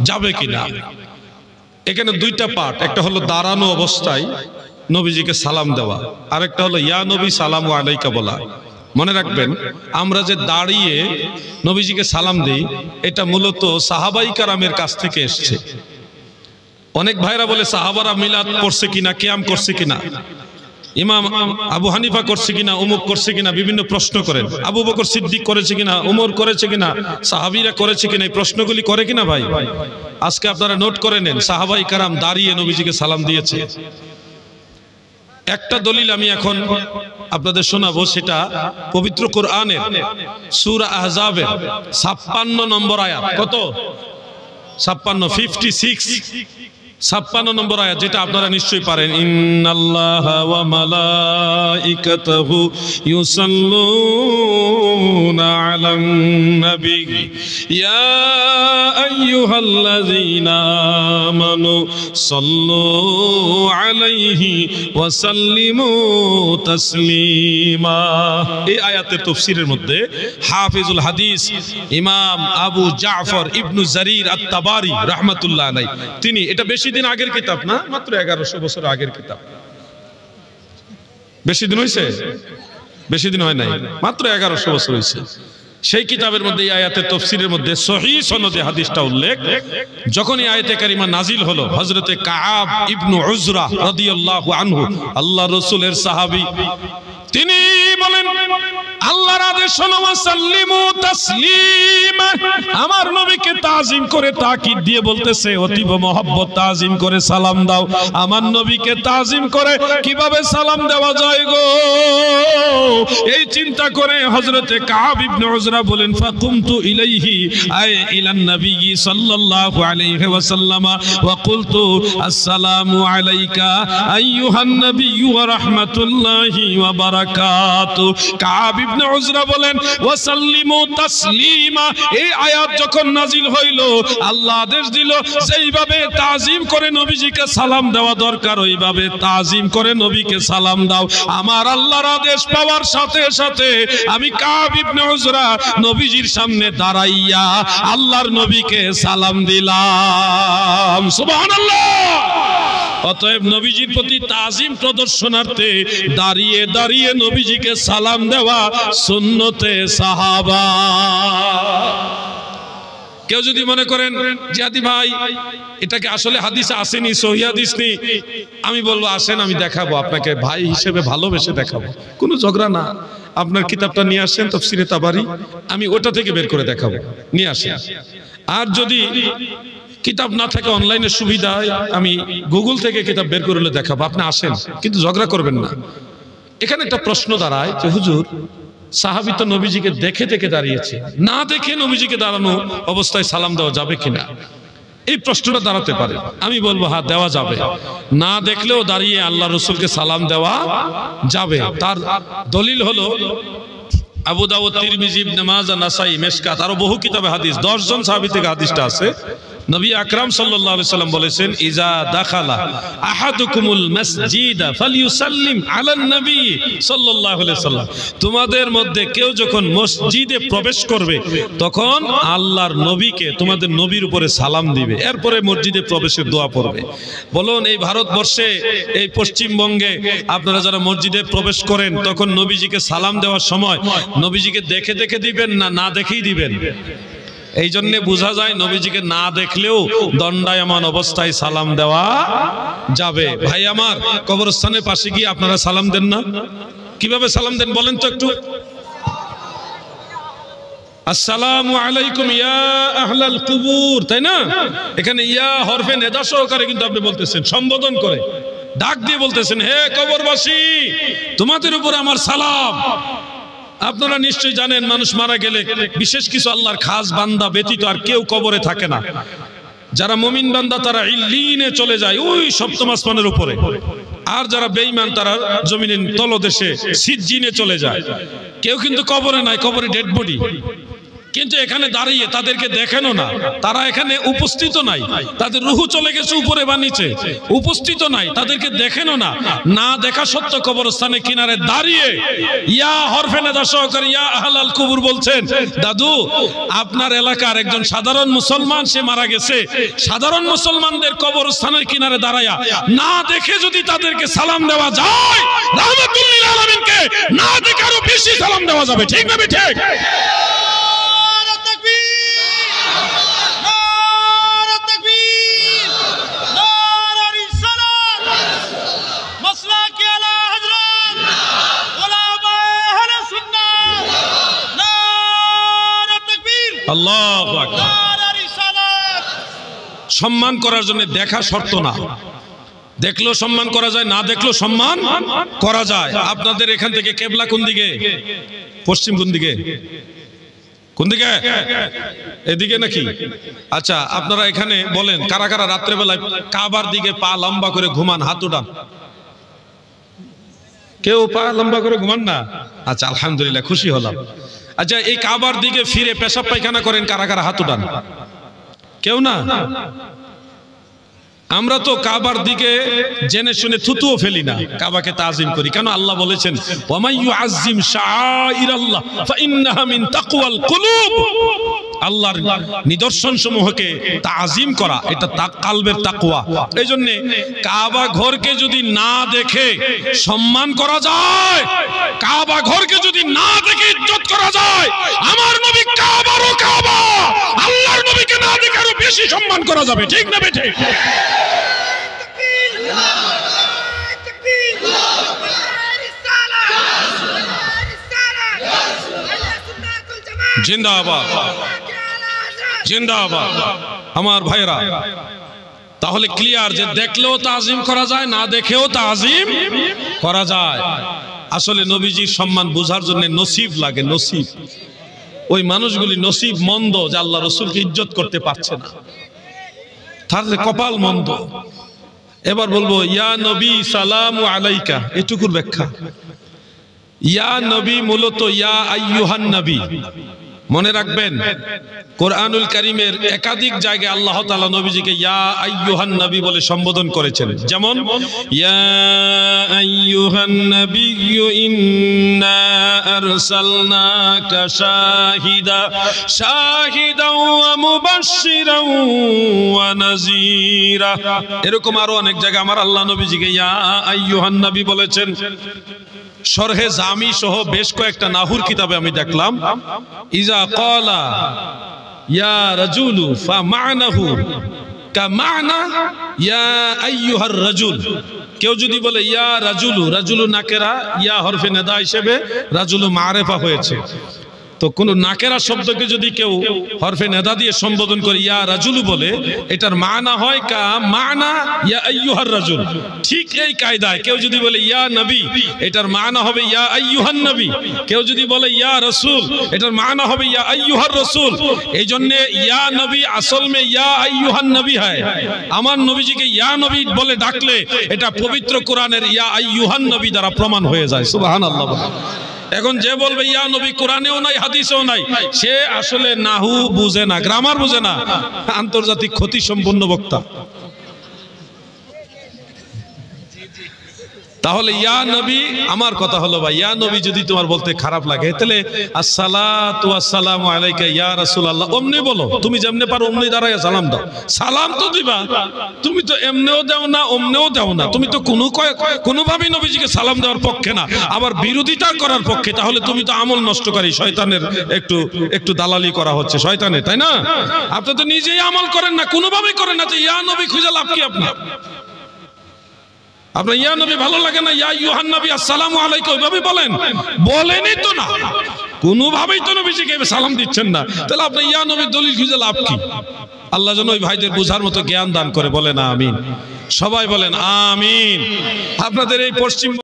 যাবে কিনা। এখানে দুইটা পার্ট, একটা হলো দাঁড়ানো অবস্থায় নবীজিকে সালাম দেওয়া, আর একটা হলো ইয়া নবী সালামু আলাইকা বলা। মনে রাখবেন, আমরা যে দাঁড়িয়ে নবীজিকে সালাম দিই এটা মূলত সাহাবাই কারামের কাছ থেকে এসছে। অনেক ভাইরা বলে সাহাবারা মিলাদ করছে কিনা, কিয়াম করছে কিনা, ইমাম আবু হানিফা করছে কিনা, উমুক করছে কিনা, বিভিন্ন প্রশ্ন করেন। আবু বকর সিদ্দিক করেছে কিনা, উমর করেছে কিনা, সাহাবীরা করেছে কিনা, এই প্রশ্নগুলি করে কিনা ভাই? আজকে আপনারা নোট করে নেন, সাহাবাই কারাম দাঁড়িয়ে নবীজিকে সালাম দিয়েছে। একটা দলিল আমি এখন আপনাদের শোনাবো, সেটা পবিত্র কোরআনের সূরা আহজাবের 56 নম্বর আয়াত। কত? 56 নম্বর আয়াত, যেটা আপনারা নিশ্চয়ই পারেন। ইন্নাল্লাহা ওয়া মালাইকাতাহু ইউসাল্লুনা আলান নবী ইয়া আইয়ুহাল্লাযীনা আমানু সাল্লু আলাইহি ওয়া সাল্লিমু তাসলিমা। এই আয়াতের তাফসীরের মধ্যে হাফিজুল হাদিস ইমাম আবু জাফর ইবনু জারির আত-তাবারি রাহমাতুল্লাহ আলাইহি, তিনি, এটা বেশি দিন আগের কিতাব না, মাত্র 1100 বছর আগের কিতাব। বেশি দিন হয়েছে? বেশি দিন হয় নাই, মাত্র 1100 বছর হয়েছে। সেই কিতাবের মধ্যে এই আয়াতের তাফসীরের মধ্যে সহিহ সনদে হাদিসটা উল্লেখ। যখন এই আয়াতে কারিমা নাজিল হলো, হযরতে কাআব ইবনু উজরা রাদিয়াল্লাহু আনহু, আল্লাহর রাসূলের সাহাবী, তিনি বলেন আল্লাহর আদেশ হলো ওয়াসাল্লিমু তাসলিমা, আমার নবীকে তাজিম করে তাকিদ দিয়ে বলতেছে অতীব মহব্বত তাজিম করে সালাম দাও। আমার নবীকে তাজিম করে কিভাবে সালাম দেওয়া যায় গো, এই চিন্তা করে হযরতে কাআব ইবনে উজরা বলেন ফাকুমতু ইলাইহি আই ইলান নবী সাল্লাল্লাহু আলাইহি ওয়াসাল্লাম ওয়া কুলতু আসসালামু আলাইকা আইয়ুহান নবী ওয়া রাহমাতুল্লাহি ওয়া বারাকাতু। কাআব ইবনে উজরা বলেন ওয়াসাল্লিমু তাসলিমা, এই আয়াত যখন নাজিল হইল আল্লাহ আদেশ দিল যেইভাবে তাজিম করে নবীজিকে সালাম দেওয়া দরকার ওইভাবে তাজিম করে নবীকে সালাম দাও। আমার আল্লাহর আদেশ পাওয়ার সাথে সাথে আমি কাআব ইবনে উজরা নবীজির সামনে দাঁড়াইয়া আল্লাহর নবীকে সালাম দিলাম। সুবহানাল্লাহ। অতএব নবীজির প্রতি তাজিম প্রদর্শনার্থে দাঁড়িয়ে দাঁড়িয়ে নবীজিকে সালাম দেওয়া সুন্নতে সাহাবা। কেউ যদি মনে করেন জিয়াদি ভাই এটাকে আসলে হাদিসে আসেনি, সহিহ হাদিস নেই, আমি বলবো আসেন আমি দেখাবো আপনাকে, ভাই হিসেবে ভালোবেসে দেখাবো, কোনো ঝগড়া না। আপনার কিতাবটা নিয়ে আসেন তাফসীরে তাবারি, আমি ওটা থেকে বের করে দেখাবো, নিয়ে আসেন। আর যদি কিতাব না থাকে অনলাইনে সুবিধা হয়, আমি গুগল থেকে কিতাব বের করে দেখাবো, আপনি আসেন, কিন্তু ঝগড়া করবেন না। এখানে একটা প্রশ্ন দাঁড়ায় যে হুজুর সাহাবী তো নবীজিকে দেখে দেখে দাঁড়িয়েছে, না দেখে নবীজিকে দাঁড়ানো অবস্থায় সালাম দেওয়া যাবে কিনা, এই প্রশ্নটা দাঁড়াতে পারে। আমি বলবো হ্যাঁ দেওয়া যাবে, না দেখলেও দাঁড়িয়ে আল্লাহ রাসূলকে সালাম দেওয়া যাবে। তার দলিল হলো আবু দাউদ, তিরমিজি, ইবনে মাজাহ, নাসাই, মিশকাত, আরো বহু কিতাবে হাদিস, 10 জন সাহাবী থেকে হাদিসটা আছে। নবী আকরাম সাল্লাল্লাহু আলাইহি সাল্লাম বলেছেন ইজা দাখালা আহাদুকুমুল মাসজিদা ফালইউসাল্লিম আলান নবী সাল্লাল্লাহু আলাইহি সাল্লাম, তোমাদের মধ্যে কেউ যখন মসজিদে প্রবেশ করবে তখন আল্লাহর নবীকে, তোমাদের নবীর উপরে সালাম দিবে, এরপরে মসজিদে প্রবেশের দোয়া পড়বে। বলুন এই ভারতবর্ষে, এই পশ্চিমবঙ্গে আপনারা যারা মসজিদে প্রবেশ করেন তখন নবীজিকে সালাম দেওয়ার সময় নবীজিকে দেখে দেখে দিবেন না না দেখেই দিবেন? এই জন্য বোঝা যায় নবীজিকে না দেখলেও দণ্ডায়মান অবস্থায় সালাম দেওয়া যাবে। ভাই আমার, কবরস্থানের পাশে গিয়ে আপনারা সালাম দেন না? কিভাবে সালাম দেন বলেন তো একটু? আসসালামু আলাইকুম ইয়া আহলাল কুবুর, তাই না? এখানে ইয়া হরফে নেদা সহকারে কিন্তু আপনি বলতেছেন, সম্বোধন করে ডাক দিয়ে বলতেছেন হে কবরবাসী তোমাদের উপর আমার সালাম। আপনারা নিশ্চয়ই জানেন মানুষ মারা গেলে বিশেষ কিছু আল্লাহর খাস বান্দা ব্যতীত আর কেউ কবরে থাকে না। যারা মুমিন বান্দা তারা ইল্লিনে চলে যায়, ওই সপ্তম আসমানের উপরে, আর যারা বেঈমান তারা জমিনের তলদেশে সিজ্জিনে চলে যায়। কেউ কিন্তু কবরে নাই, কবরে ডেড বডি। কিন্তু এখানে দাঁড়িয়ে তাদেরকে দেখেনও না, তারা এখানে উপস্থিত নাই, তাদের রুহু চলে গেছে উপরে বা নিচে, উপস্থিত নাই, তাদেরকে দেখেনও না। না দেখা সত্ত্বেও কবরস্থানে কিনারে দাঁড়িয়ে ইয়া হরফে নেদা সহকারে ইয়া আহলাল কুবুর বলছেন, দাদু আপনার এলাকার একজন সাধারণ মুসলমান সে মারা গেছে, সাধারণ মুসলমানদের কবরস্থানের কিনারে দাঁড়ায়া না দেখে যদি তাদেরকে সালাম দেওয়া যায়, রাহমাতুল লিল আলামিনকে না দেখে আরো বেশি সালাম দেওয়া যাবে। ঠিক না ঠিক? আল্লাহু আকবার। সম্মান করার জন্য দেখা শর্ত না, দেখলেও সম্মান করা যায়, না দেখলেও সম্মান করা যায়। আপনাদের এখান থেকে কেবলা কোন দিকে? পশ্চিম কোন দিকে? কোন দিকে? এদিকে নাকি? আচ্ছা আপনারা এখানে বলেন কারা কারা রাত্রেবেলায় কাবার দিকে পা লম্বা করে ঘুমান, হাত উঠান। কেউ পা লম্বা করে ঘুমান না? আচ্ছা আলহামদুলিল্লাহ, খুশি হলাম। আচ্ছা এই কাবার দিকে ফিরে পেশাব পায়খানা করেন কারা কারা? হাত উঠান। কেউ না? আমরা তো কাবার দিকে জেনে শুনে থুতুও ফেলি না, কাবাকে তাজিম করি। কেন? আল্লাহ বলেছেন ওয়ামাই ইউআযযিম শাআইরাল্লাহ ফাইন্নাহা মিন তাকওয়াল কুলুব। আল্লাহর নিদর্শন সমূহকে তাজিম করা এটা কালবের তাকওয়া। এইজন্য কাবা ঘরকে যদি না দেখে সম্মান করা যায়, কাবা ঘরকে যদি না দেখে ইজ্জত করা যায়, আমার নবী কাবারও কাবা, আল্লাহর নবীকে না দেখে আরো বেশি সম্মান করা যাবে। ঠিক না বেঠিক? জিন্দাবাদ জিন্দাবাদ আমার ভাইরা। তাহলে ক্লিয়ার যে দেখলেও তাজিম করা যায়, না দেখেও তাজিম করা যায়। আসলে নবীজির সম্মান বোঝার জন্য নসিব লাগে, নসিব। ওই মানুষগুলি নসিব মন্দ যে আল্লাহ রসুলকে ইজ্জত করতে পারছে না, তাহলে কপাল মন্দ। এবার বলবো ইয়া নবী সালামু আলাইকা, এটুকুর ব্যাখ্যা। ইয়া নবী মূলত ইয়া আইয়ুহান নবী। মনে রাখবেন কোরআনুল কারীমের একাধিক জায়গায় আল্লাহ তাআলা নবীজিকে ইয়া আইয়ুহান নবী বলে সম্বোধন করেছেন। যেমন ইয়া আইয়ুহান নাবিয়্যু ইন্না আরসালনাকা শাহিদাও ওয়া মুবাশশিরাও ওয়া নাযীরা। এরকম আরো অনেক জায়গায় আমার আল্লাহ নবীজিকে ইয়া আইয়ুহান নবী বলেছেন। শরহে জামি সহ বেশ কয়েকটা নাহুর কিতাবে আমি দেখলাম ইজা ক্বালা ইয়া রাজুলু ফামানাহু কামানা ইয়া আইয়ুহার রাজুল। কেউ যদি বলে ইয়া রাজুলু, রাজুলু নাকেরা, ইয়া হরফে নেদা হিসেবে রাজুলু মারেফা হয়েছে। তো কোন নাকেরা শব্দকে যদি কেউ হরফে নেদা দিয়ে সম্বোধন করে ইয়া রাজুলু বলে, এটার মানা হয় কা মানা ইয়া আইয়ুহার রাজুল। ঠিক এই কায়দায় কেউ যদি বলে ইয়া নবী, এটার মানা হবে ইয়া আইয়ুহান নবী। কেউ যদি বলে ইয়া রাসূল, এটার মানা হবে ইয়া আইয়ুহার রাসূল। এই জন্য ইয়া নবী আসল মে ইয়া আইয়ুহান নবী হয়। আমার নবীজিকে ইয়া নবী বলে ডাকলে এটা পবিত্র কোরআনের ইয়া আইয়ুহান নবী দ্বারা প্রমাণ হয়ে যায়। সুবহানাল্লাহ। এখন যে বলবে ইয়া নবী কোরআনেও নাই হাদিসেও নাই, সে আসলে নাহু বুঝে না, গ্রামার বুঝে না, আন্তর্জাতিক ক্ষতি সম্পন্ন বক্তা। তাহলে ইয়া নবী, আমার কথা হলো ভাই, ইয়া নবী যদি তোমার বলতে খারাপ লাগে তাহলে আসসালাতু ওয়াসসালামু আলাইকা ইয়া রাসূলুল্লাহ অমনি বলো। তুমি যেমনে পারো অমনি দাঁড়ায় সালাম দাও। সালাম তো দিবা, তুমি তো এমনেও দাও না অমনেও দাও না, তুমি তো কোনোভাবেই নবীজিকে সালাম দেওয়ার পক্ষে না, আবার বিরোধিতা করার পক্ষে। তাহলে তুমি তো আমল নষ্টকারী, শয়তানের একটু দালালি করা হচ্ছে শয়তানের, তাই না? আপনি তো নিজেই আমল করেন না, কোনোভাবেই করেন না, যে ইয়া নবী খুঁজে লাভ কি? আপনার ইয়া নবী ভালো লাগে না, ইয়া আইয়ুহান নবী আসসালামু আলাইকুম ওইভাবে বলেন, বলেনই তো না, কোনোভাবেই তো নবীজিকে সালাম দিচ্ছেন না, তাহলে আপনি ইয়া নবীর দলিল খুঁজে লাভ কি? আল্লাহ যেন ওই ভাইদের বোঝার মতো জ্ঞান দান করে। বলেন আমিন, সবাই বলেন আমিন। আপনাদের এই পশ্চিম